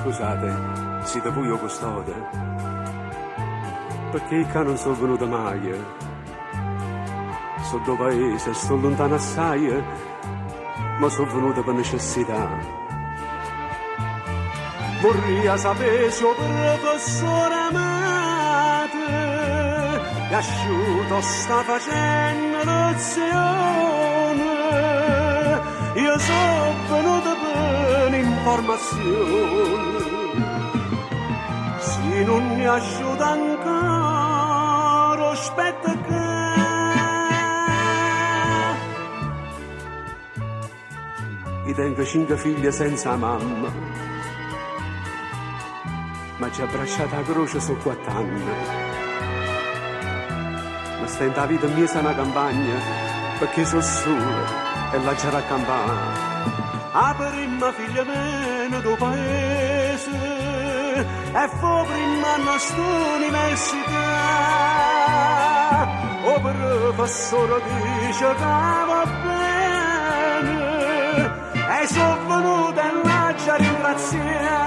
scusate, siete voi o custode? Perché qua non sono venuto mai. Sono do paese, sto lontano assai, ma sono venuto per necessità. Vorrei sapere se il professore amate e asciutto sta facendo lezione. Io sono venuto per informazione. Se non mi asciutta ancora, aspetta che io tengo 5 figlie senza mamma, ma ci ha abbracciata a croce su 4 anni. Ma stenta la vita mia sana campagna, perché sono solo e la c'era a campana. La prima figlia meno do paese e fu prima anno all'università. O professore dice che va bene e sono venuta e la ci ringraziare.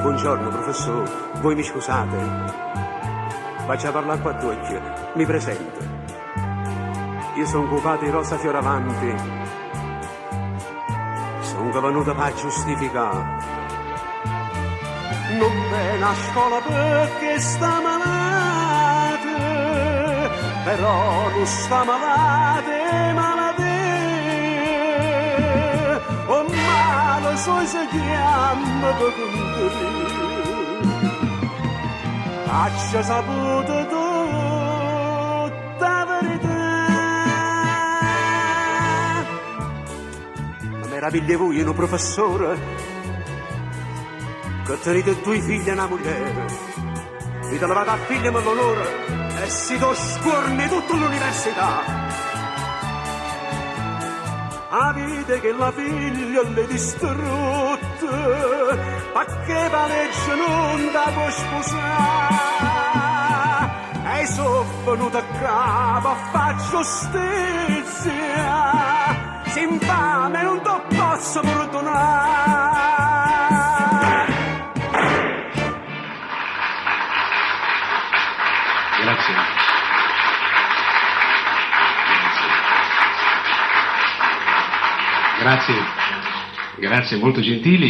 Buongiorno professore, voi mi scusate? Faccio parlare qua a tutti, mi presento. Io sono Cupati Rosa Fioravanti, sono venuto per giustificare. Non viene a scuola perché sta malata, però non sta malata, è malata. Oh male, so si chiama per condividere. Faccia saputo tutta verità. Ma meraviglia voi, un professore, che tenete 2 figli e una moglie. Vi levate a figlia per l'onore e si do scorni tutta l'università. A vita che la figlia le distrutte, perché paleggia non da può sposare. E sono venuto a capo a fare giustizia, si infame non ti posso perdonare. Grazie. Grazie, molto gentili.